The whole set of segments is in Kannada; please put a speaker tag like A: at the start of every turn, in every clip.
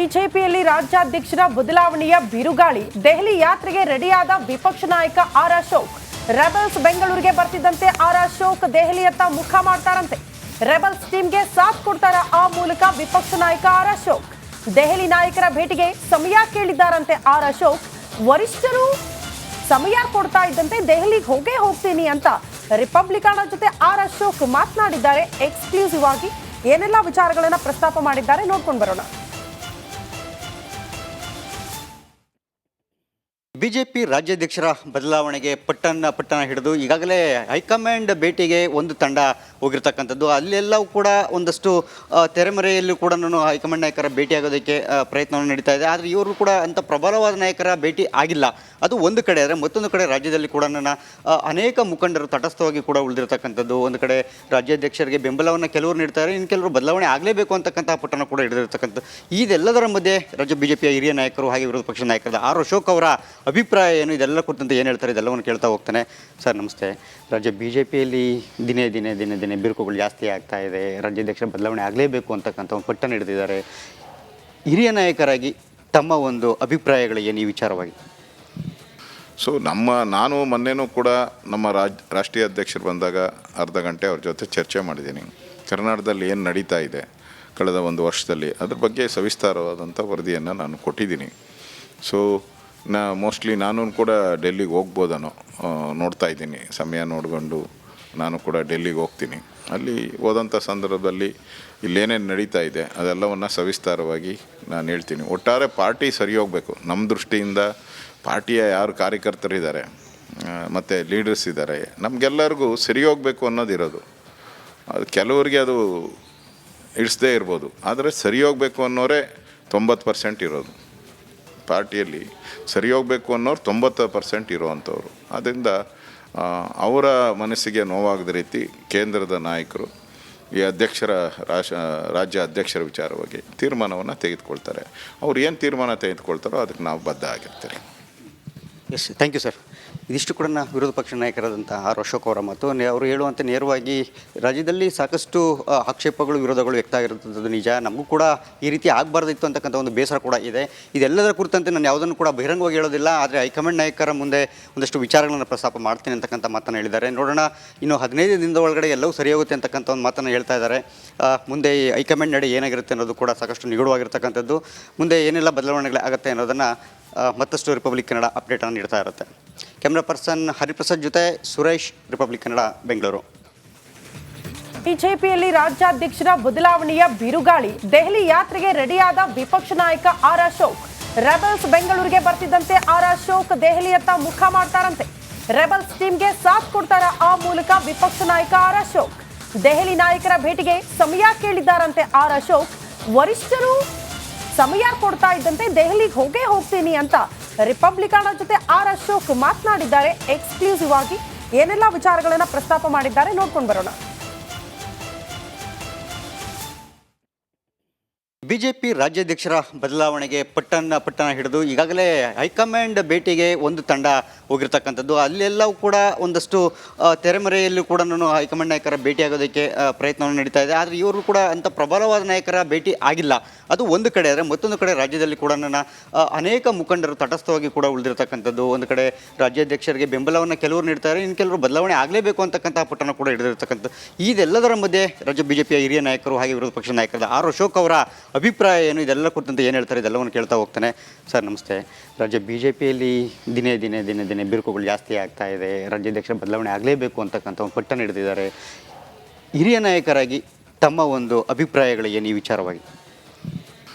A: ಬಿಜೆಪಿಯಲ್ಲಿ ರಾಜ್ಯಾಧ್ಯಕ್ಷರ ಬದಲಾವಣೆಯ ಬಿರುಗಾಳಿ. ದೆಹಲಿ ಯಾತ್ರೆಗೆ ರೆಡಿಯಾದ ವಿಪಕ್ಷ ನಾಯಕ ಆರ್ ಅಶೋಕ್. ರೆಬಲ್ಸ್ ಬೆಂಗಳೂರಿಗೆ ಬರ್ತಿದ್ದಂತೆ ಆರ್ ಅಶೋಕ್ ದೆಹಲಿಯತ್ತ ಮುಖ ಮಾಡ್ತಾರಂತೆ. ರೆಬಲ್ಸ್ ಟೀಮ್ಗೆ ಸಾಥ್ ಕೊಡ್ತಾರ ಆ ಮೂಲಕ ವಿಪಕ್ಷ ನಾಯಕ ಆರ್ ಅಶೋಕ್. ದೆಹಲಿ ನಾಯಕರ ಭೇಟಿಗೆ ಸಮಯ ಕೇಳಿದ್ದಾರಂತೆ ಆರ್ ಅಶೋಕ್. ವರಿಷ್ಠರು ಸಮಯ ಕೊಡ್ತಾ ಇದ್ದಂತೆ ದೆಹಲಿಗೆ ಹೋಗ್ತೀನಿ ಅಂತ ರಿಪಬ್ಲಿಕನ್ ಜೊತೆ ಆರ್ ಅಶೋಕ್ ಮಾತನಾಡಿದ್ದಾರೆ. ಎಕ್ಸ್ಕ್ಲೂಸಿವ್ ಆಗಿ ಏನೆಲ್ಲ ವಿಚಾರಗಳನ್ನ ಪ್ರಸ್ತಾಪ ಮಾಡಿದ್ದಾರೆ ನೋಡ್ಕೊಂಡು ಬರೋಣ.
B: ಬಿಜೆಪಿ ರಾಜ್ಯಾಧ್ಯಕ್ಷರ ಬದಲಾವಣೆಗೆ ಪಟ್ಟಣ ಹಿಡಿದು ಈಗಾಗಲೇ ಹೈಕಮಾಂಡ್ ಭೇಟಿಗೆ ಒಂದು ತಂಡ ಹೋಗಿರ್ತಕ್ಕಂಥದ್ದು. ಅಲ್ಲೆಲ್ಲವೂ ಕೂಡ ಒಂದಷ್ಟು ತೆರೆಮರೆಯಲ್ಲೂ ಕೂಡ ಹೈಕಮಾಂಡ್ ನಾಯಕರ ಭೇಟಿಯಾಗೋದಕ್ಕೆ ಪ್ರಯತ್ನವನ್ನು ನಡೀತಾ ಇದೆ. ಆದರೆ ಇವರು ಕೂಡ ಅಂಥ ಪ್ರಬಲವಾದ ನಾಯಕರ ಭೇಟಿ ಆಗಿಲ್ಲ. ಅದು ಒಂದು ಕಡೆ. ಆದರೆ ಮತ್ತೊಂದು ಕಡೆ ರಾಜ್ಯದಲ್ಲಿ ಕೂಡ ಅನೇಕ ಮುಖಂಡರು ತಟಸ್ಥವಾಗಿ ಕೂಡ ಉಳಿದಿರ್ತಕ್ಕಂಥದ್ದು. ಒಂದು ಕಡೆ ರಾಜ್ಯಾಧ್ಯಕ್ಷರಿಗೆ ಬೆಂಬಲವನ್ನು ಕೆಲವರು ನೀಡ್ತಾರೆ, ಇನ್ನು ಕೆಲವರು ಬದಲಾವಣೆ ಆಗಲೇಬೇಕು ಅಂತಕ್ಕಂಥ ಪಟ್ಟಣ ಕೂಡ ಹಿಡಿದಿರ್ತಕ್ಕಂಥದ್ದು. ಇದೆಲ್ಲದರ ಮಧ್ಯೆ ರಾಜ್ಯ ಬಿಜೆಪಿಯ ಹಿರಿಯ ನಾಯಕರು ಹಾಗೆ ವಿರೋಧ ಪಕ್ಷದ ನಾಯಕರಾದ ಆರ್ ಅಶೋಕ್ ಅವರ ಅಭಿಪ್ರಾಯ ಏನು, ಇದೆಲ್ಲ ಕುರಿತಂತೆ ಏನು ಹೇಳ್ತಾರೆ, ಇದೆಲ್ಲವನ್ನು ಕೇಳ್ತಾ ಹೋಗ್ತಾನೆ. ಸರ್ ನಮಸ್ತೆ. ರಾಜ್ಯ ಬಿಜೆಪಿಯಲ್ಲಿ ದಿನೇ ದಿನೇ ದಿನೇ ದಿನೇ ಬಿರುಕುಗಳು ಜಾಸ್ತಿ ಆಗ್ತಾ ಇದೆ. ರಾಜ್ಯಾಧ್ಯಕ್ಷರ ಬದಲಾವಣೆ ಆಗಲೇಬೇಕು ಅಂತಕ್ಕಂಥ ಒಂದು ಪಟ್ಟಣ ಹಿಡಿದಿದ್ದಾರೆ. ಹಿರಿಯ ನಾಯಕರಾಗಿ ತಮ್ಮ ಒಂದು ಅಭಿಪ್ರಾಯಗಳು ಏನು ಈ ವಿಚಾರವಾಗಿ?
C: ನಾನು ಮೊನ್ನೆನೂ ಕೂಡ ನಮ್ಮ ರಾಷ್ಟ್ರೀಯ ಅಧ್ಯಕ್ಷರು ಬಂದಾಗ ಅರ್ಧ ಗಂಟೆ ಅವ್ರ ಜೊತೆ ಚರ್ಚೆ ಮಾಡಿದ್ದೀನಿ. ಕರ್ನಾಟಕದಲ್ಲಿ ಏನು ನಡೀತಾ ಇದೆ ಕಳೆದ ಒಂದು ವರ್ಷದಲ್ಲಿ ಅದ್ರ ಬಗ್ಗೆ ಸವಿಸ್ತಾರವಾದಂಥ ವರದಿಯನ್ನು ನಾನು ಕೊಟ್ಟಿದ್ದೀನಿ. ಮೋಸ್ಟ್ಲಿ ನಾನು ಕೂಡ ಡೆಲ್ಲಿಗೆ ಹೋಗ್ಬೋದನೋ ನೋಡ್ತಾ ಇದ್ದೀನಿ. ಸಮಯ ನೋಡಿಕೊಂಡು ನಾನು ಕೂಡ ಡೆಲ್ಲಿಗೆ ಹೋಗ್ತೀನಿ. ಅಲ್ಲಿ ಹೋದಂಥ ಸಂದರ್ಭದಲ್ಲಿ ಇಲ್ಲೇನೇನು ನಡೀತಾ ಇದೆ ಅದೆಲ್ಲವನ್ನು ಸವಿಸ್ತಾರವಾಗಿ ನಾನು ಹೇಳ್ತೀನಿ. ಒಟ್ಟಾರೆ ಪಾರ್ಟಿ ಸರಿ ಹೋಗಬೇಕು. ನಮ್ಮ ದೃಷ್ಟಿಯಿಂದ ಪಾರ್ಟಿಯ ಯಾರು ಕಾರ್ಯಕರ್ತರಿದ್ದಾರೆ ಮತ್ತು ಲೀಡರ್ಸ್ ಇದ್ದಾರೆ, ನಮಗೆಲ್ಲರಿಗೂ ಸರಿ ಹೋಗಬೇಕು ಅನ್ನೋದಿರೋದು. ಅದು ಕೆಲವರಿಗೆ ಅದು ಇಳಿಸದೇ ಇರ್ಬೋದು, ಆದರೆ ಸರಿ ಹೋಗಬೇಕು ಅನ್ನೋರೇ 90% ಇರೋದು. ಪಾರ್ಟಿಯಲ್ಲಿ ಸರಿ ಹೋಗಬೇಕು ಅನ್ನೋರು 90% ಇರುವಂಥವ್ರು. ಆದ್ದರಿಂದ ಅವರ ಮನಸ್ಸಿಗೆ ನೋವಾಗದ ರೀತಿ ಕೇಂದ್ರದ ನಾಯಕರು ಈ ರಾಜ್ಯ ಅಧ್ಯಕ್ಷರ ವಿಚಾರವಾಗಿ ತೀರ್ಮಾನವನ್ನು ತೆಗೆದುಕೊಳ್ತಾರೆ. ಅವ್ರು ಏನು ತೀರ್ಮಾನ ತೆಗೆದುಕೊಳ್ತಾರೋ ಅದಕ್ಕೆ ನಾವು ಬದ್ಧ ಆಗಿರ್ತೀರಿ.
B: Yes, thank you sir. ಇದಿಷ್ಟು ಕೂಡ ವಿರೋಧ ಪಕ್ಷ ನಾಯಕರಾದಂಥ ಆರ್ ಅಶೋಕ್ ಅವರ ಮಾತು. ಅವರು ಹೇಳುವಂತೆ ನೇರವಾಗಿ ರಾಜ್ಯದಲ್ಲಿ ಸಾಕಷ್ಟು ಆಕ್ಷೇಪಗಳು ವಿರೋಧಗಳು ವ್ಯಕ್ತ ಆಗಿರುವಂಥದ್ದು ನಿಜ. ನಮಗೂ ಕೂಡ ಈ ರೀತಿ ಆಗಬಾರ್ದಿತ್ತು ಅಂತಕ್ಕಂಥ ಒಂದು ಬೇಸರ ಕೂಡ ಇದೆ. ಇದೆಲ್ಲದರ ಕುರಿತಂತೆ ನಾನು ಯಾವುದನ್ನು ಕೂಡ ಬಹಿರಂಗವಾಗಿ ಹೇಳೋದಿಲ್ಲ, ಆದರೆ ಹೈಕಮಾಂಡ್ ನಾಯಕರ ಮುಂದೆ ಒಂದಷ್ಟು ವಿಚಾರಗಳನ್ನು ಪ್ರಸ್ತಾಪ ಮಾಡ್ತೀನಿ ಅಂತಕ್ಕಂಥ ಮಾತನ್ನು ಹೇಳಿದ್ದಾರೆ. ನೋಡೋಣ, ಇನ್ನು 15 ದಿನದ ಒಳಗಡೆ ಎಲ್ಲವೂ ಸರಿ ಹೋಗುತ್ತೆ ಅಂತಕ್ಕಂಥ ಒಂದು ಮಾತನ್ನು ಹೇಳ್ತಾ ಇದ್ದಾರೆ. ಮುಂದೆ ಈ ಹೈಕಮಾಂಡ್ ನಡೆ ಏನಾಗಿರುತ್ತೆ ಅನ್ನೋದು ಕೂಡ ಸಾಕಷ್ಟು ನಿಗೂಢವಾಗಿರ್ತಕ್ಕಂಥದ್ದು. ಮುಂದೆ ಏನೆಲ್ಲ ಬದಲಾವಣೆಗಳಾಗುತ್ತೆ ಅನ್ನೋದನ್ನು ಮತ್ತಷ್ಟು ರಿಪಬ್ಲಿಕ್ ಕನ್ನಡ ಅಪ್ಡೇಟನ್ನು ನೀಡ್ತಾ ಇರುತ್ತೆ. ಕ್ಯಾಮ್ರಾ ಪರ್ಸನ್ ಹರಿಪ್ರಸಾದ್ ಜೊತೆ ಸುರೇಶ್, ರಿಪಬ್ಲಿಕ್ ಕನ್ನಡ, ಬೆಂಗಳೂರು.
A: ಬಿಜೆಪಿಯಲ್ಲಿ ರಾಜ್ಯಾಧ್ಯಕ್ಷರ ಬದಲಾವಣೆಯ ಬಿರುಗಾಳಿ. ದೆಹಲಿ ಯಾತ್ರೆಗೆ ರೆಡಿಯಾದ ವಿಪಕ್ಷ ನಾಯಕ ಆರ್ ಅಶೋಕ್. ರೆಬಲ್ಸ್ ಬೆಂಗಳೂರಿಗೆ ಬರ್ತಿದ್ದಂತೆ ಆರ್ ಅಶೋಕ್ ದೆಹಲಿಯತ್ತ ಮುಖ ಮಾಡ್ತಾರಂತೆ. ರೆಬಲ್ಸ್ ಟೀಮ್ಗೆ ಸಾಥ್ ಕೊಡ್ತಾರ ಆ ಮೂಲಕ ವಿಪಕ್ಷ ನಾಯಕ ಆರ್ ಅಶೋಕ್. ದೆಹಲಿ ನಾಯಕರ ಭೇಟಿಗೆ ಸಮಯ ಕೇಳಿದ್ದಾರಂತೆ ಆರ್ ಅಶೋಕ್. ವರಿಷ್ಠರು ಸಮಯ ಕೊಡ್ತಾ ಇದ್ದಂತೆ ದೆಹಲಿಗೆ ಹೋಗ್ತೀನಿ ಅಂತ ರಿಪಬ್ಲಿಕನ್ ಜೊತೆ ಆರ್ ಅಶೋಕ್ ಮಾತನಾಡಿದ್ದಾರೆ. ಎಕ್ಸ್ಕ್ಲೂಸಿವ್ ಆಗಿ ಏನೆಲ್ಲ ವಿಚಾರಗಳನ್ನ ಪ್ರಸ್ತಾಪ ಮಾಡಿದ್ದಾರೆ ನೋಡ್ಕೊಂಡು ಬರೋಣ.
B: ಬಿಜೆಪಿ ರಾಜ್ಯಾಧ್ಯಕ್ಷರ ಬದಲಾವಣೆಗೆ ಪಟ್ಟಣ ಹಿಡಿದು ಈಗಾಗಲೇ ಹೈಕಮಾಂಡ್ ಭೇಟಿಗೆ ಒಂದು ತಂಡ ಹೋಗಿರ್ತಕ್ಕಂಥದ್ದು. ಅಲ್ಲೆಲ್ಲವೂ ಕೂಡ ಒಂದಷ್ಟು ತೆರೆಮರೆಯಲ್ಲೂ ಕೂಡ ಹೈಕಮಾಂಡ್ ನಾಯಕರ ಭೇಟಿಯಾಗೋದಕ್ಕೆ ಪ್ರಯತ್ನವನ್ನು ನಡೀತಾ ಇದೆ. ಆದರೆ ಇವರು ಕೂಡ ಅಂಥ ಪ್ರಬಲವಾದ ನಾಯಕರ ಭೇಟಿ ಆಗಿಲ್ಲ. ಅದು ಒಂದು ಕಡೆ. ಆದರೆ ಮತ್ತೊಂದು ಕಡೆ ರಾಜ್ಯದಲ್ಲಿ ಕೂಡ ಅನೇಕ ಮುಖಂಡರು ತಟಸ್ಥವಾಗಿ ಕೂಡ ಉಳಿದಿರ್ತಕ್ಕಂಥದ್ದು. ಒಂದು ಕಡೆ ರಾಜ್ಯಾಧ್ಯಕ್ಷರಿಗೆ ಬೆಂಬಲವನ್ನು ಕೆಲವರು ನೀಡ್ತಾರೆ, ಇನ್ನು ಕೆಲವರು ಬದಲಾವಣೆ ಆಗಲೇಬೇಕು ಅಂತಕ್ಕಂಥ ಪಟ್ಟಣ ಕೂಡ ಹಿಡಿದಿರ್ತಕ್ಕಂಥದ್ದು. ಇದೆಲ್ಲದರ ಮಧ್ಯೆ ರಾಜ್ಯ ಬಿಜೆಪಿಯ ಹಿರಿಯ ನಾಯಕರು ಹಾಗೆ ವಿರೋಧ ಪಕ್ಷದ ನಾಯಕರಾದ ಆರ್ ಅಶೋಕ್ ಅವರ ಅಭಿಪ್ರಾಯ ಏನು, ಇದೆಲ್ಲ ಕುರಿತಂತೆ ಏನು ಹೇಳ್ತಾರೆ, ಇದೆಲ್ಲವನ್ನು ಕೇಳ್ತಾ ಹೋಗ್ತಾನೆ. ಸರ್ ನಮಸ್ತೆ. ರಾಜ್ಯ ಬಿಜೆಪಿಯಲ್ಲಿ ದಿನೇ ದಿನೇ ದಿನೇ ದಿನೇ ಬಿರುಕುಗಳು ಜಾಸ್ತಿ ಆಗ್ತಾ ಇದೆ. ರಾಜ್ಯಾಧ್ಯಕ್ಷರ ಬದಲಾವಣೆ ಆಗಲೇಬೇಕು ಅಂತಕ್ಕಂಥ ಒಂದು ಪಟ್ಟಣ ಹಿಡಿದಿದ್ದಾರೆ. ಹಿರಿಯ ನಾಯಕರಾಗಿ ತಮ್ಮ ಒಂದು ಅಭಿಪ್ರಾಯಗಳು ಏನು ಈ ವಿಚಾರವಾಗಿ?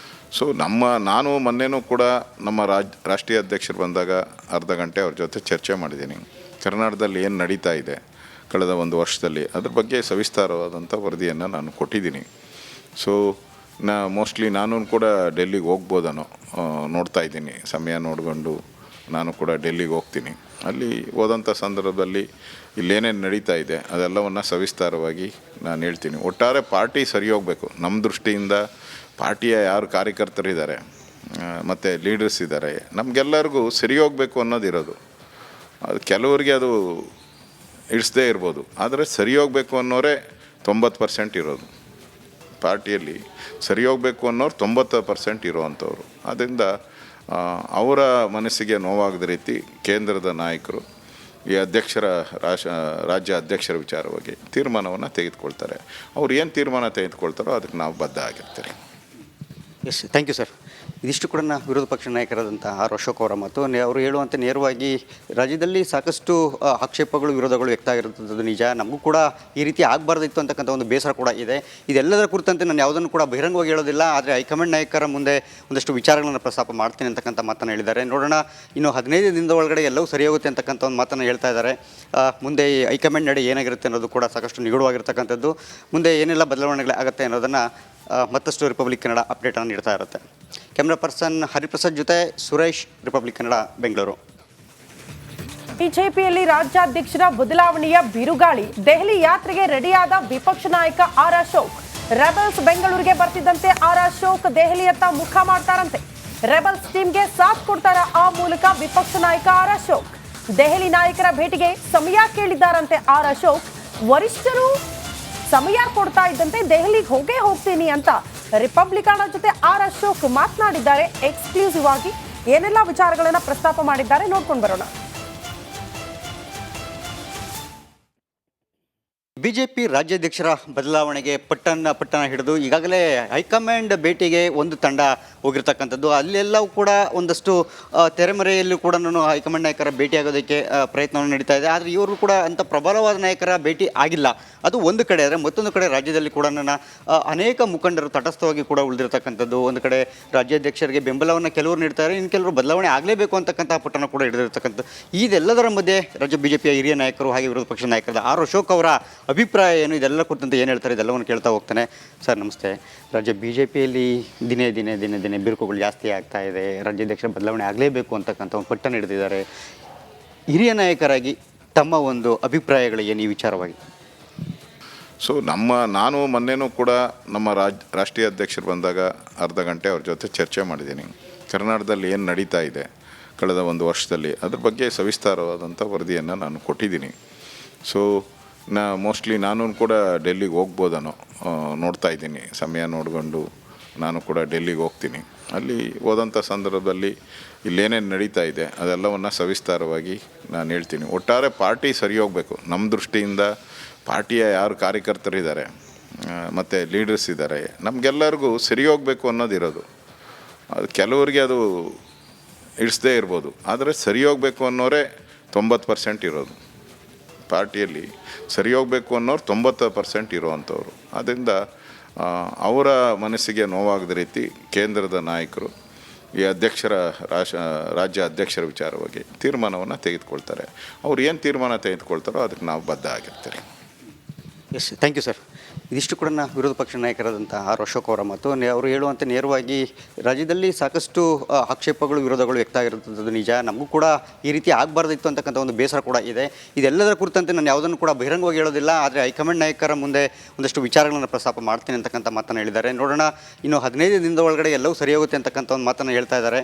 C: ನಾನು ಮೊನ್ನೆನೂ ಕೂಡ ನಮ್ಮ ರಾಷ್ಟ್ರೀಯ ಅಧ್ಯಕ್ಷರು ಬಂದಾಗ ಅರ್ಧ ಗಂಟೆ ಅವ್ರ ಜೊತೆ ಚರ್ಚೆ ಮಾಡಿದ್ದೀನಿ. ಕರ್ನಾಟಕದಲ್ಲಿ ಏನು ನಡೀತಾ ಇದೆ ಕಳೆದ ಒಂದು ವರ್ಷದಲ್ಲಿ ಅದ್ರ ಬಗ್ಗೆ ಸವಿಸ್ತಾರವಾದಂಥ ವರದಿಯನ್ನು ನಾನು ಕೊಟ್ಟಿದ್ದೀನಿ. ಮೋಸ್ಟ್ಲಿ ನಾನು ಕೂಡ ಡೆಲ್ಲಿಗೆ ಹೋಗ್ಬೋದನೋ ನೋಡ್ತಾ ಇದ್ದೀನಿ. ಸಮಯ ನೋಡಿಕೊಂಡು ನಾನು ಕೂಡ ಡೆಲ್ಲಿಗೆ ಹೋಗ್ತೀನಿ. ಅಲ್ಲಿ ಹೋದಂಥ ಸಂದರ್ಭದಲ್ಲಿ ಇಲ್ಲೇನೇನು ನಡೀತಾ ಇದೆ ಅದೆಲ್ಲವನ್ನು ಸವಿಸ್ತಾರವಾಗಿ ನಾನು ಹೇಳ್ತೀನಿ. ಒಟ್ಟಾರೆ ಪಾರ್ಟಿ ಸರಿ ಹೋಗಬೇಕು. ನಮ್ಮ ದೃಷ್ಟಿಯಿಂದ ಪಾರ್ಟಿಯ ಯಾರು ಕಾರ್ಯಕರ್ತರಿದ್ದಾರೆ ಮತ್ತು ಲೀಡರ್ಸ್ ಇದ್ದಾರೆ, ನಮಗೆಲ್ಲರಿಗೂ ಸರಿ ಹೋಗಬೇಕು ಅನ್ನೋದಿರೋದು. ಅದು ಕೆಲವರಿಗೆ ಅದು ಇಳಿಸದೇ ಇರ್ಬೋದು, ಆದರೆ ಸರಿ ಹೋಗಬೇಕು ಅನ್ನೋರೇ 90% ಇರೋದು. ಪಾರ್ಟಿಯಲ್ಲಿ ಸರಿ ಹೋಗಬೇಕು ಅನ್ನೋರು 90% ಇರುವಂಥವ್ರು. ಆದ್ದರಿಂದ ಅವರ ಮನಸ್ಸಿಗೆ ನೋವಾಗದ ರೀತಿ ಕೇಂದ್ರದ ನಾಯಕರು ಈ ರಾಜ್ಯ ಅಧ್ಯಕ್ಷರ ವಿಚಾರವಾಗಿ ತೀರ್ಮಾನವನ್ನು ತೆಗೆದುಕೊಳ್ತಾರೆ. ಅವ್ರು ಏನು ತೀರ್ಮಾನ ತೆಗೆದುಕೊಳ್ತಾರೋ ಅದಕ್ಕೆ ನಾವು ಬದ್ಧ ಆಗಿರ್ತೀರಿ.
B: Yes, thank you sir. ಇದಿಷ್ಟು ಕೂಡ ವಿರೋಧ ಪಕ್ಷ ನಾಯಕರಾದಂಥ ಆರ್ ಅಶೋಕ್ ಅವರ ಮತ್ತು ಅವರು ಹೇಳುವಂತೆ ನೇರವಾಗಿ ರಾಜ್ಯದಲ್ಲಿ ಸಾಕಷ್ಟು ಆಕ್ಷೇಪಗಳು ವಿರೋಧಗಳು ವ್ಯಕ್ತ ಆಗಿರುವಂಥದ್ದು ನಿಜ. ನಮಗೂ ಕೂಡ ಈ ರೀತಿ ಆಗಬಾರ್ದಿತ್ತು ಅಂತಕ್ಕಂಥ ಒಂದು ಬೇಸರ ಕೂಡ ಇದೆ. ಇದೆಲ್ಲದರ ಕುರಿತಂತೆ ನಾನು ಯಾವುದನ್ನು ಕೂಡ ಬಹಿರಂಗವಾಗಿ ಹೇಳೋದಿಲ್ಲ, ಆದರೆ ಹೈಕಮಾಂಡ್ ನಾಯಕರ ಮುಂದೆ ಒಂದಷ್ಟು ವಿಚಾರಗಳನ್ನು ಪ್ರಸ್ತಾಪ ಮಾಡ್ತೀನಿ ಅಂತಕ್ಕಂಥ ಮಾತನ್ನು ಹೇಳಿದ್ದಾರೆ. ನೋಡೋಣ, ಇನ್ನು 15 ದಿನದ ಒಳಗಡೆ ಎಲ್ಲವೂ ಸರಿ ಹೋಗುತ್ತೆ ಅಂತಕ್ಕಂಥ ಒಂದು ಮಾತನ್ನು ಹೇಳ್ತಾ ಇದ್ದಾರೆ. ಮುಂದೆ ಈ ಹೈಕಮಾಂಡ್ ನಡೆ ಏನಾಗಿರುತ್ತೆ ಅನ್ನೋದು ಕೂಡ ಸಾಕಷ್ಟು ನಿಗೂಢವಾಗಿರ್ತಕ್ಕಂಥದ್ದು. ಮುಂದೆ ಏನೆಲ್ಲ ಬದಲಾವಣೆಗಳಾಗುತ್ತೆ ಅನ್ನೋದನ್ನು ಮತ್ತಷ್ಟು ರಿಪಬ್ಲಿಕ್ ಕನ್ನಡ ಅಪ್ಡೇಟನ್ನು ನೀಡ್ತಾ ಇರುತ್ತೆ. ಕ್ಯಾಮ್ರಾ ಪರ್ಸನ್ ಹರಿಪ್ರಸಾದ್ ಜೊತೆ ಸುರೇಶ್, ರಿಪಬ್ಲಿಕ್ ಕನ್ನಡ, ಬೆಂಗಳೂರು.
A: ಬಿಜೆಪಿಯಲ್ಲಿ ರಾಜ್ಯಾಧ್ಯಕ್ಷರ ಬದಲಾವಣೆಯ ಬಿರುಗಾಳಿ. ದೆಹಲಿ ಯಾತ್ರೆಗೆ ರೆಡಿಯಾದ ವಿಪಕ್ಷ ನಾಯಕ ಆರ್ ಅಶೋಕ್. ರೆಬಲ್ಸ್ ಬೆಂಗಳೂರಿಗೆ ಬರ್ತಿದ್ದಂತೆ ಆರ್ ಅಶೋಕ್ ದೆಹಲಿಯತ್ತ ಮುಖ ಮಾಡ್ತಾರಂತೆ. ರೆಬಲ್ಸ್ ಟೀಮ್ಗೆ ಸಾಥ್ ಕೊಡ್ತಾರ ಆ ಮೂಲಕ ವಿಪಕ್ಷ ನಾಯಕ ಆರ್ ಅಶೋಕ್. ದೆಹಲಿ ನಾಯಕರ ಭೇಟಿಗೆ ಸಮಯ ಕೇಳಿದ್ದಾರಂತೆ ಆರ್ ಅಶೋಕ್. ವರಿಷ್ಠರು ಸಮಯ ಕೊಡ್ತಾ ಇದ್ದಂತೆ ದೆಹಲಿಗೆ ಹೋಗ್ತೀನಿ ಅಂತ ರಿಪಬ್ಲಿಕನ್ ಜೊತೆ ಆರ್ ಅಶೋಕ್ ಮಾತನಾಡಿದ್ದಾರೆ. ಎಕ್ಸ್ಕ್ಲೂಸಿವ್ ಆಗಿ ಏನೆಲ್ಲ ವಿಚಾರಗಳನ್ನ ಪ್ರಸ್ತಾಪ ಮಾಡಿದ್ದಾರೆ ನೋಡ್ಕೊಂಡು ಬರೋಣ.
B: ಬಿಜೆಪಿ ರಾಜ್ಯಾಧ್ಯಕ್ಷರ ಬದಲಾವಣೆಗೆ ಪಟ್ಟಣ ಹಿಡಿದು ಈಗಾಗಲೇ ಹೈಕಮಾಂಡ್ ಭೇಟಿಗೆ ಒಂದು ತಂಡ ಹೋಗಿರ್ತಕ್ಕಂಥದ್ದು. ಅಲ್ಲೆಲ್ಲವೂ ಕೂಡ ಒಂದಷ್ಟು ತೆರೆಮರೆಯಲ್ಲೂ ಕೂಡ ಹೈಕಮಾಂಡ್ ನಾಯಕರ ಭೇಟಿಯಾಗೋದಕ್ಕೆ ಪ್ರಯತ್ನವನ್ನು ನಡೀತಾ ಇದೆ. ಆದರೆ ಇವರು ಕೂಡ ಅಂಥ ಪ್ರಬಲವಾದ ನಾಯಕರ ಭೇಟಿ ಆಗಿಲ್ಲ. ಅದು ಒಂದು ಕಡೆ. ಆದರೆ ಮತ್ತೊಂದು ಕಡೆ ರಾಜ್ಯದಲ್ಲಿ ಕೂಡ ಅನೇಕ ಮುಖಂಡರು ತಟಸ್ಥವಾಗಿ ಕೂಡ ಉಳಿದಿರ್ತಕ್ಕಂಥದ್ದು. ಒಂದು ಕಡೆ ರಾಜ್ಯಾಧ್ಯಕ್ಷರಿಗೆ ಬೆಂಬಲವನ್ನು ಕೆಲವರು ನೀಡ್ತಾರೆ, ಇನ್ನು ಕೆಲವರು ಬದಲಾವಣೆ ಆಗಲೇಬೇಕು ಅಂತಕ್ಕಂಥ ಪಟ್ಟಣ ಕೂಡ ಹಿಡಿದಿರ್ತಕ್ಕಂಥದ್ದು. ಇದೆಲ್ಲದರ ಮಧ್ಯೆ ರಾಜ್ಯ ಬಿಜೆಪಿಯ ಹಿರಿಯ ನಾಯಕರು ಹಾಗೆ ವಿರೋಧ ಪಕ್ಷ ನಾಯಕರಾದ ಆರ್ ಅಶೋಕ್ ಅವರ ಅಭಿಪ್ರಾಯ ಏನು, ಇದೆಲ್ಲ ಕುರಿತಂತೆ ಏನು ಹೇಳ್ತಾರೆ, ಇದೆಲ್ಲವನ್ನು ಕೇಳ್ತಾ ಹೋಗ್ತಾನೆ. ಸರ್ ನಮಸ್ತೆ. ರಾಜ್ಯ ಬಿ ಜೆ ಪಿಯಲ್ಲಿ ದಿನೇ ದಿನೇ ಬಿರುಕುಗಳು ಜಾಸ್ತಿ ಆಗ್ತಾ ಇದೆ. ರಾಜ್ಯಾಧ್ಯಕ್ಷರ ಬದಲಾವಣೆ ಆಗಲೇಬೇಕು ಅಂತಕ್ಕಂಥ ಒಂದು ಪಟ್ಟಣ ಹಿಡಿದಿದ್ದಾರೆ. ಹಿರಿಯ ನಾಯಕರಾಗಿ ತಮ್ಮ ಒಂದು ಅಭಿಪ್ರಾಯಗಳು ಏನು ಈ ವಿಚಾರವಾಗಿ?
C: ಸೊ ನಾನು ಮೊನ್ನೆನೂ ಕೂಡ ನಮ್ಮ ರಾಷ್ಟ್ರೀಯ ಅಧ್ಯಕ್ಷರು ಬಂದಾಗ ಅರ್ಧ ಗಂಟೆ ಅವ್ರ ಜೊತೆ ಚರ್ಚೆ ಮಾಡಿದ್ದೀನಿ. ಕರ್ನಾಟಕದಲ್ಲಿ ಏನು ನಡೀತಾ ಇದೆ ಕಳೆದ ಒಂದು ವರ್ಷದಲ್ಲಿ ಅದ್ರ ಬಗ್ಗೆ ಸವಿಸ್ತಾರವಾದಂಥ ವರದಿಯನ್ನು ನಾನು ಕೊಟ್ಟಿದ್ದೀನಿ. ಸೊ ಮೋಸ್ಟ್ಲಿ ನಾನು ಕೂಡ ಡೆಲ್ಲಿಗೆ ಹೋಗ್ಬೋದನೋ ನೋಡ್ತಾ ಇದ್ದೀನಿ. ಸಮಯ ನೋಡಿಕೊಂಡು ನಾನು ಕೂಡ ಡೆಲ್ಲಿಗೆ ಹೋಗ್ತೀನಿ. ಅಲ್ಲಿ ಹೋದಂಥ ಸಂದರ್ಭದಲ್ಲಿ ಇಲ್ಲೇನೇನು ನಡೀತಾ ಇದೆ ಅದೆಲ್ಲವನ್ನು ಸವಿಸ್ತಾರವಾಗಿ ನಾನು ಹೇಳ್ತೀನಿ. ಒಟ್ಟಾರೆ ಪಾರ್ಟಿ ಸರಿ ಹೋಗಬೇಕು. ನಮ್ಮ ದೃಷ್ಟಿಯಿಂದ ಪಾರ್ಟಿಯ ಯಾರು ಕಾರ್ಯಕರ್ತರಿದ್ದಾರೆ ಮತ್ತು ಲೀಡರ್ಸ್ ಇದ್ದಾರೆ, ನಮಗೆಲ್ಲರಿಗೂ ಸರಿ ಹೋಗಬೇಕು ಅನ್ನೋದಿರೋದು. ಅದು ಕೆಲವರಿಗೆ ಅದು ಇಡಿಸದೇ ಇರ್ಬೋದು, ಆದರೆ ಸರಿ ಹೋಗಬೇಕು ಅನ್ನೋರೇ 90% ಇರೋದು. ಪಾರ್ಟಿಯಲ್ಲಿ ಸರಿ ಹೋಗಬೇಕು ಅನ್ನೋರು 90% ಇರುವಂಥವ್ರು. ಆದ್ದರಿಂದ ಅವರ ಮನಸ್ಸಿಗೆ ನೋವಾಗದ ರೀತಿ ಕೇಂದ್ರದ ನಾಯಕರು ಈ ರಾಜ್ಯ ಅಧ್ಯಕ್ಷರ ವಿಚಾರವಾಗಿ ತೀರ್ಮಾನವನ್ನು ತೆಗೆದುಕೊಳ್ತಾರೆ. ಅವ್ರು ಏನು ತೀರ್ಮಾನ ತೆಗೆದುಕೊಳ್ತಾರೋ ಅದಕ್ಕೆ ನಾವು ಬದ್ಧ ಆಗಿರ್ತೀರಿ.
B: Yes, thank you sir. ಇದಿಷ್ಟು ಕೂಡ ವಿರೋಧ ಪಕ್ಷ ನಾಯಕರಾದಂಥ ಆರ್ ಅಶೋಕ್ ಅವರ ಮತ್ತು ಅವರು ಹೇಳುವಂತೆ ನೇರವಾಗಿ ರಾಜ್ಯದಲ್ಲಿ ಸಾಕಷ್ಟು ಆಕ್ಷೇಪಗಳು ವಿರೋಧಗಳು ವ್ಯಕ್ತ ಆಗಿರುವಂಥದ್ದು ನಿಜ. ನಮಗೂ ಕೂಡ ಈ ರೀತಿ ಆಗಬಾರ್ದಿತ್ತು ಅಂತಕ್ಕಂಥ ಒಂದು ಬೇಸರ ಕೂಡ ಇದೆ. ಇದೆಲ್ಲದರ ಕುರಿತಂತೆ ನಾನು ಯಾವುದನ್ನು ಕೂಡ ಬಹಿರಂಗವಾಗಿ ಹೇಳೋದಿಲ್ಲ, ಆದರೆ ಹೈಕಮಾಂಡ್ ನಾಯಕರ ಮುಂದೆ ಒಂದಷ್ಟು ವಿಚಾರಗಳನ್ನು ಪ್ರಸ್ತಾಪ ಮಾಡ್ತೀನಿ ಅಂತಕ್ಕಂಥ ಮಾತನ್ನು ಹೇಳಿದ್ದಾರೆ. ನೋಡೋಣ, ಇನ್ನು 15 ದಿನದ ಒಳಗಡೆ ಎಲ್ಲವೂ ಸರಿ ಹೋಗುತ್ತೆ ಅಂತಕ್ಕಂಥ ಒಂದು ಮಾತನ್ನು ಹೇಳ್ತಾ ಇದ್ದಾರೆ.